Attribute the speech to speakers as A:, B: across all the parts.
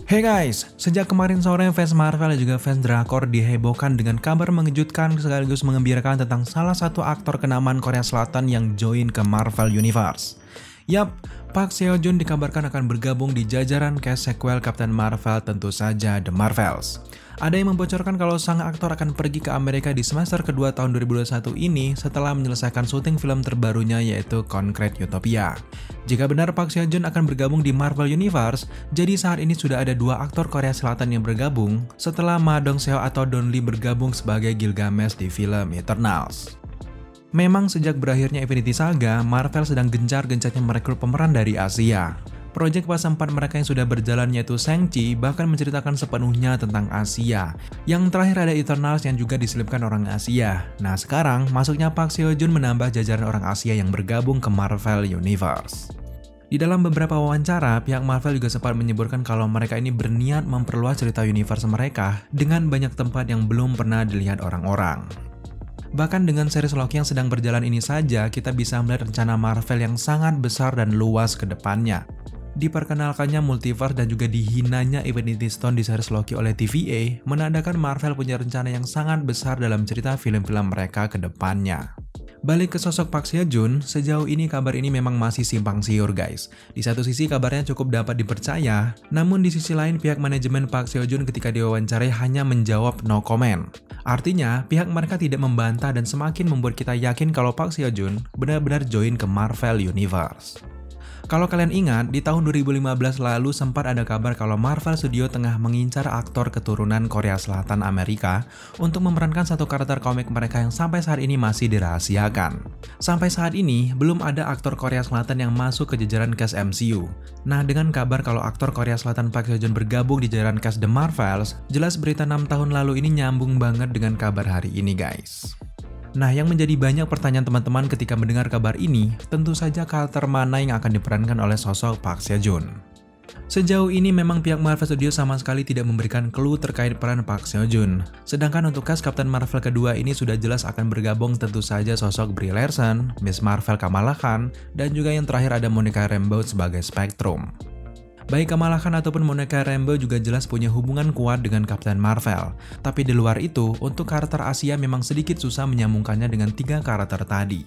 A: Hey guys, sejak kemarin sore fans Marvel dan juga fans drakor dihebohkan dengan kabar mengejutkan sekaligus mengembirakan tentang salah satu aktor kenamaan Korea Selatan yang join ke Marvel Universe. Yap, Park Seo Joon dikabarkan akan bergabung di jajaran cast sequel Captain Marvel, tentu saja The Marvels. Ada yang membocorkan kalau sang aktor akan pergi ke Amerika di semester kedua tahun 2021 ini setelah menyelesaikan syuting film terbarunya yaitu Concrete Utopia. Jika benar Park Seo Joon akan bergabung di Marvel Universe, jadi saat ini sudah ada dua aktor Korea Selatan yang bergabung setelah Ma Dong Seo atau Don Lee bergabung sebagai Gilgamesh di film Eternals. Memang sejak berakhirnya Infinity Saga, Marvel sedang gencar-gencarnya merekrut pemeran dari Asia. Proyek fase 4 mereka yang sudah berjalan yaitu Shang-Chi bahkan menceritakan sepenuhnya tentang Asia. Yang terakhir ada Eternals yang juga diselipkan orang Asia. Nah sekarang masuknya Park Seo Joon menambah jajaran orang Asia yang bergabung ke Marvel Universe. Di dalam beberapa wawancara, pihak Marvel juga sempat menyebutkan kalau mereka ini berniat memperluas cerita universe mereka dengan banyak tempat yang belum pernah dilihat orang-orang. Bahkan dengan series Loki yang sedang berjalan ini saja, kita bisa melihat rencana Marvel yang sangat besar dan luas ke depannya. Diperkenalkannya multiverse dan juga dihinanya Infinity Stone di series Loki oleh TVA, menandakan Marvel punya rencana yang sangat besar dalam cerita film-film mereka ke depannya. Balik ke sosok Park Seo Joon, sejauh ini kabar ini memang masih simpang siur guys. Di satu sisi kabarnya cukup dapat dipercaya, namun di sisi lain pihak manajemen Park Seo Joon ketika diwawancarai hanya menjawab no comment. Artinya, pihak mereka tidak membantah dan semakin membuat kita yakin kalau Park Seo Joon benar-benar join ke Marvel Universe. Kalau kalian ingat, di tahun 2015 lalu sempat ada kabar kalau Marvel Studio tengah mengincar aktor keturunan Korea Selatan Amerika untuk memerankan satu karakter komik mereka yang sampai saat ini masih dirahasiakan. Sampai saat ini, belum ada aktor Korea Selatan yang masuk ke jajaran cast MCU. Nah, dengan kabar kalau aktor Korea Selatan Park Seo Joon bergabung di jajaran cast The Marvels, jelas berita 6 tahun lalu ini nyambung banget dengan kabar hari ini guys. Nah, yang menjadi banyak pertanyaan teman-teman ketika mendengar kabar ini, tentu saja karakter mana yang akan diperankan oleh sosok Park Seo Joon. Sejauh ini memang pihak Marvel Studios sama sekali tidak memberikan clue terkait peran Park Seo Joon. Sedangkan untuk cast Captain Marvel kedua ini sudah jelas akan bergabung tentu saja sosok Brie Larson, Miss Marvel Kamala Khan, dan juga yang terakhir ada Monica Rambeau sebagai Spectrum. Baik Kamala Khan ataupun Monica Rambeau juga jelas punya hubungan kuat dengan Captain Marvel. Tapi di luar itu, untuk karakter Asia memang sedikit susah menyambungkannya dengan tiga karakter tadi.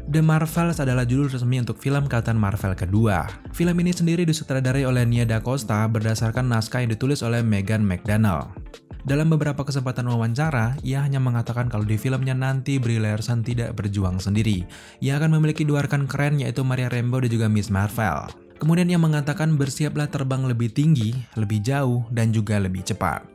A: The Marvels adalah judul resmi untuk film Captain Marvel kedua. Film ini sendiri disutradarai oleh Nia Da Costa berdasarkan naskah yang ditulis oleh Megan McDonnell. Dalam beberapa kesempatan wawancara, ia hanya mengatakan kalau di filmnya nanti Brie Larson tidak berjuang sendiri. Ia akan memiliki dua rekan keren yaitu Maria Rambeau dan juga Miss Marvel. Kemudian ia mengatakan bersiaplah terbang lebih tinggi, lebih jauh, dan juga lebih cepat.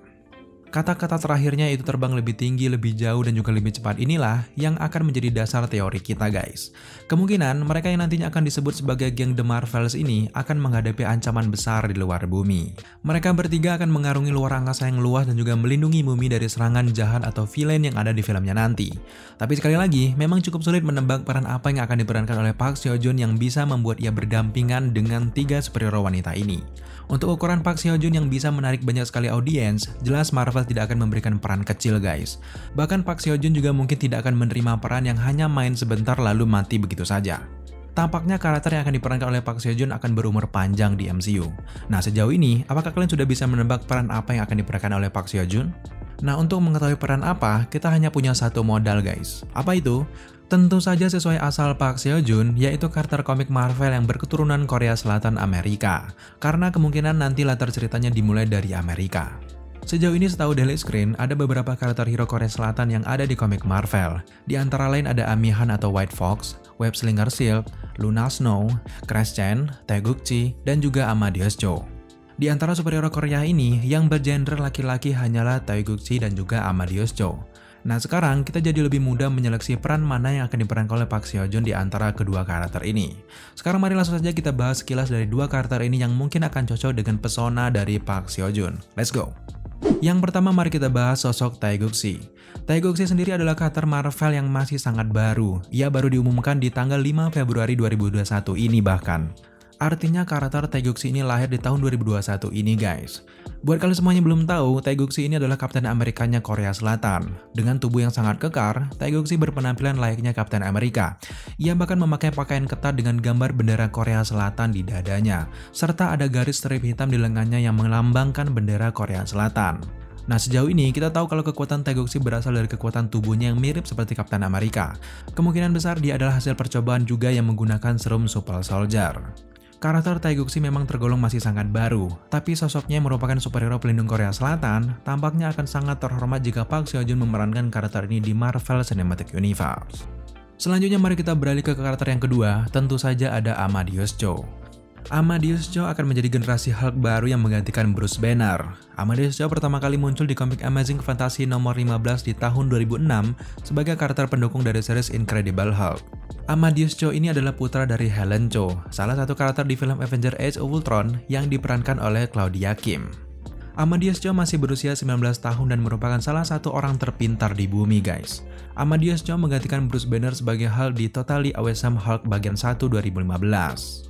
A: Kata-kata terakhirnya itu terbang lebih tinggi, lebih jauh, dan juga lebih cepat inilah yang akan menjadi dasar teori kita guys. Kemungkinan mereka yang nantinya akan disebut sebagai geng The Marvels ini akan menghadapi ancaman besar di luar bumi. Mereka bertiga akan mengarungi luar angkasa yang luas dan juga melindungi bumi dari serangan jahat atau villain yang ada di filmnya nanti. Tapi sekali lagi, memang cukup sulit menebak peran apa yang akan diperankan oleh Park Seo Joon yang bisa membuat ia berdampingan dengan tiga superhero wanita ini. Untuk ukuran Park Seo Joon yang bisa menarik banyak sekali audiens, jelas Marvel tidak akan memberikan peran kecil guys. Bahkan Park Seo Joon juga mungkin tidak akan menerima peran yang hanya main sebentar lalu mati begitu saja. Tampaknya karakter yang akan diperankan oleh Park Seo Joon akan berumur panjang di MCU. Nah sejauh ini, apakah kalian sudah bisa menebak peran apa yang akan diperankan oleh Park Seo Joon? Nah untuk mengetahui peran apa, kita hanya punya satu modal guys. Apa itu? Tentu saja sesuai asal Park Seo Joon, yaitu karakter komik Marvel yang berketurunan Korea Selatan Amerika. Karena kemungkinan nanti latar ceritanya dimulai dari Amerika. Sejauh ini setahu Daily Screen, ada beberapa karakter hero Korea Selatan yang ada di komik Marvel. Di antara lain ada Amy Han atau White Fox, Web Slinger Silk, Luna Snow, Crash Chen, Taegukchi, dan juga Amadeus Cho. Di antara superhero Korea ini, yang bergender laki-laki hanyalah Taegukchi dan juga Amadeus Cho. Nah sekarang kita jadi lebih mudah menyeleksi peran mana yang akan diperankan oleh Park Seo Joon di antara kedua karakter ini. Sekarang mari langsung saja kita bahas sekilas dari dua karakter ini yang mungkin akan cocok dengan pesona dari Park Seo Joon. Let's go! Yang pertama mari kita bahas sosok Taegukchi. Taegukchi sendiri adalah karakter Marvel yang masih sangat baru. Ia baru diumumkan di tanggal 5 Februari 2021 ini bahkan. Artinya karakter Taegukshi ini lahir di tahun 2021 ini guys. Buat kalian semuanya belum tahu, Taegukshi ini adalah Kapten Amerikanya Korea Selatan. Dengan tubuh yang sangat kekar, Taegukshi berpenampilan layaknya Kapten Amerika. Ia bahkan memakai pakaian ketat dengan gambar bendera Korea Selatan di dadanya, serta ada garis strip hitam di lengannya yang melambangkan bendera Korea Selatan. Nah, sejauh ini kita tahu kalau kekuatan Taegukshi berasal dari kekuatan tubuhnya yang mirip seperti Kapten Amerika. Kemungkinan besar dia adalah hasil percobaan juga yang menggunakan serum Super Soldier. Karakter Taegukshi memang tergolong masih sangat baru, tapi sosoknya yang merupakan superhero pelindung Korea Selatan tampaknya akan sangat terhormat jika Park Seo Joon memerankan karakter ini di Marvel Cinematic Universe. Selanjutnya mari kita beralih ke karakter yang kedua, tentu saja ada Amadeus Cho. Amadeus Cho akan menjadi generasi Hulk baru yang menggantikan Bruce Banner. Amadeus Cho pertama kali muncul di komik Amazing Fantasy nomor 15 di tahun 2006 sebagai karakter pendukung dari series Incredible Hulk. Amadeus Cho ini adalah putra dari Helen Cho, salah satu karakter di film Avengers Age of Ultron yang diperankan oleh Claudia Kim. Amadeus Cho masih berusia 19 tahun dan merupakan salah satu orang terpintar di bumi guys. Amadeus Cho menggantikan Bruce Banner sebagai Hulk di Totally Awesome Hulk bagian 1 2015.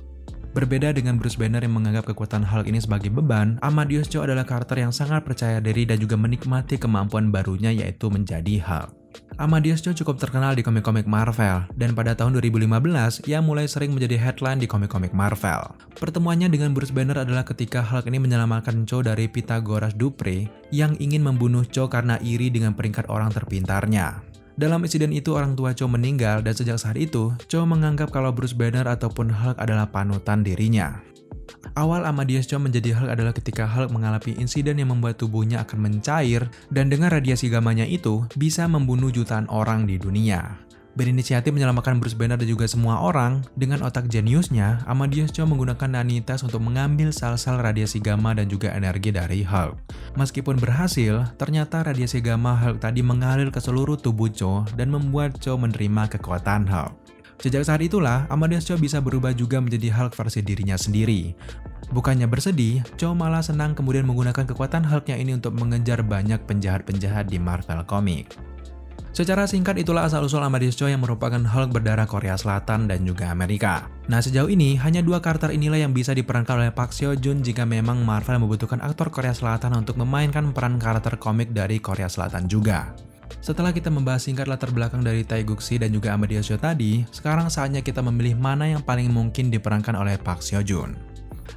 A: Berbeda dengan Bruce Banner yang menganggap kekuatan Hulk ini sebagai beban, Amadeus Cho adalah karakter yang sangat percaya diri dan juga menikmati kemampuan barunya yaitu menjadi Hulk. Amadeus Cho cukup terkenal di komik-komik Marvel, dan pada tahun 2015, ia mulai sering menjadi headline di komik-komik Marvel. Pertemuannya dengan Bruce Banner adalah ketika Hulk ini menyelamatkan Cho dari Pythagoras Dupre yang ingin membunuh Cho karena iri dengan peringkat orang terpintarnya. Dalam insiden itu orang tua Cho meninggal dan sejak saat itu, Cho menganggap kalau Bruce Banner ataupun Hulk adalah panutan dirinya. Awal Amadeus Cho menjadi Hulk adalah ketika Hulk mengalami insiden yang membuat tubuhnya akan mencair dan dengan radiasi gamanya itu bisa membunuh jutaan orang di dunia. Berinisiatif menyelamatkan Bruce Banner dan juga semua orang, dengan otak jeniusnya, Amadeus Cho menggunakan nanitas untuk mengambil sel-sel radiasi gamma dan juga energi dari Hulk. Meskipun berhasil, ternyata radiasi gamma Hulk tadi mengalir ke seluruh tubuh Cho dan membuat Cho menerima kekuatan Hulk. Sejak saat itulah, Amadeus Cho bisa berubah juga menjadi Hulk versi dirinya sendiri. Bukannya bersedih, Cho malah senang kemudian menggunakan kekuatan Hulk-nya ini untuk mengejar banyak penjahat-penjahat di Marvel Comics. Secara singkat itulah asal-usul Amadeus Cho yang merupakan Hulk berdarah Korea Selatan dan juga Amerika. Nah, sejauh ini hanya dua karakter inilah yang bisa diperankan oleh Park Seo Joon jika memang Marvel membutuhkan aktor Korea Selatan untuk memainkan peran karakter komik dari Korea Selatan juga. Setelah kita membahas singkat latar belakang dari Taegukshi dan juga Amadeus Cho tadi, sekarang saatnya kita memilih mana yang paling mungkin diperankan oleh Park Seo Joon.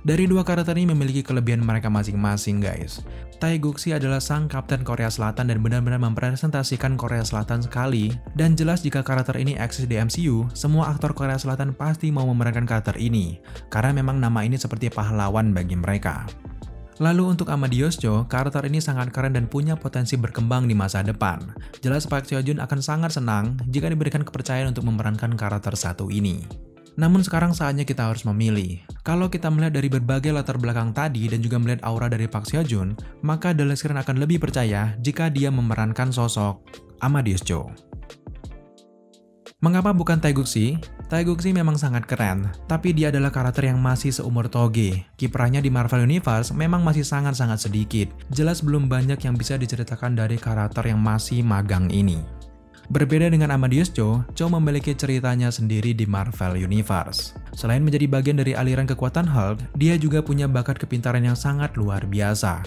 A: Dari dua karakter ini memiliki kelebihan mereka masing-masing guys. Taegukshi adalah sang kapten Korea Selatan dan benar-benar mempresentasikan Korea Selatan sekali, dan jelas jika karakter ini eksis di MCU, semua aktor Korea Selatan pasti mau memerankan karakter ini, karena memang nama ini seperti pahlawan bagi mereka. Lalu untuk Amadeus Cho, karakter ini sangat keren dan punya potensi berkembang di masa depan. Jelas Park Seo Joon akan sangat senang jika diberikan kepercayaan untuk memerankan karakter satu ini. Namun sekarang saatnya kita harus memilih. Kalau kita melihat dari berbagai latar belakang tadi dan juga melihat aura dari Park Seo Joon, maka The Last Killer akan lebih percaya jika dia memerankan sosok Amadeus Cho. Mengapa bukan Taegukshi? Taegukshi memang sangat keren, tapi dia adalah karakter yang masih seumur toge. Kiprahnya di Marvel Universe memang masih sangat-sangat sedikit. Jelas belum banyak yang bisa diceritakan dari karakter yang masih magang ini. Berbeda dengan Amadeus Cho, Cho memiliki ceritanya sendiri di Marvel Universe. Selain menjadi bagian dari aliran kekuatan Hulk, dia juga punya bakat kepintaran yang sangat luar biasa.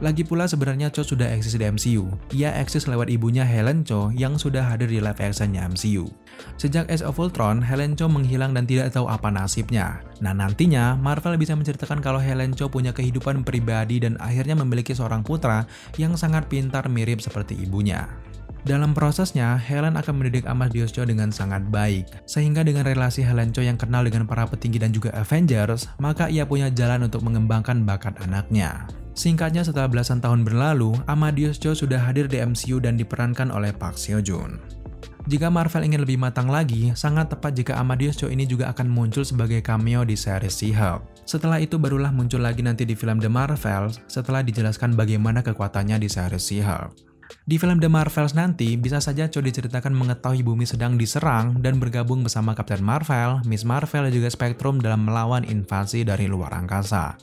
A: Lagi pula sebenarnya Cho sudah eksis di MCU. Ia eksis lewat ibunya Helen Cho yang sudah hadir di live actionnya MCU. Sejak Age of Ultron, Helen Cho menghilang dan tidak tahu apa nasibnya. Nah, nantinya Marvel bisa menceritakan kalau Helen Cho punya kehidupan pribadi dan akhirnya memiliki seorang putra yang sangat pintar mirip seperti ibunya. Dalam prosesnya, Helen akan mendidik Amadeus Cho dengan sangat baik. Sehingga dengan relasi Helen Cho yang kenal dengan para petinggi dan juga Avengers, maka ia punya jalan untuk mengembangkan bakat anaknya. Singkatnya, setelah belasan tahun berlalu, Amadeus Cho sudah hadir di MCU dan diperankan oleh Park Seo Joon. Jika Marvel ingin lebih matang lagi, sangat tepat jika Amadeus Cho ini juga akan muncul sebagai cameo di series She-Hulk. Setelah itu barulah muncul lagi nanti di film The Marvels setelah dijelaskan bagaimana kekuatannya di series She-Hulk. Di film The Marvels nanti, bisa saja Cho diceritakan mengetahui bumi sedang diserang dan bergabung bersama Captain Marvel, Miss Marvel, dan juga Spectrum dalam melawan invasi dari luar angkasa.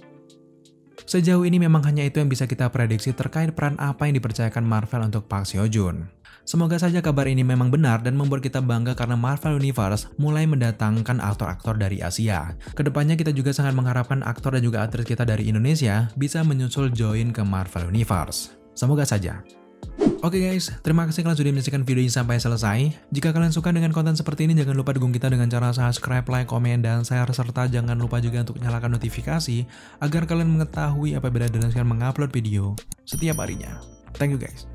A: Sejauh ini memang hanya itu yang bisa kita prediksi terkait peran apa yang dipercayakan Marvel untuk Park Seo Joon. Semoga saja kabar ini memang benar dan membuat kita bangga karena Marvel Universe mulai mendatangkan aktor-aktor dari Asia. Kedepannya kita juga sangat mengharapkan aktor dan juga aktris kita dari Indonesia bisa menyusul join ke Marvel Universe. Semoga saja. Oke guys, terima kasih kalian sudah menyaksikan video ini sampai selesai. Jika kalian suka dengan konten seperti ini, jangan lupa dukung kita dengan cara subscribe, like, komen, dan share. Serta jangan lupa juga untuk nyalakan notifikasi agar kalian mengetahui apabila Dadan mengupload video setiap harinya. Thank you guys.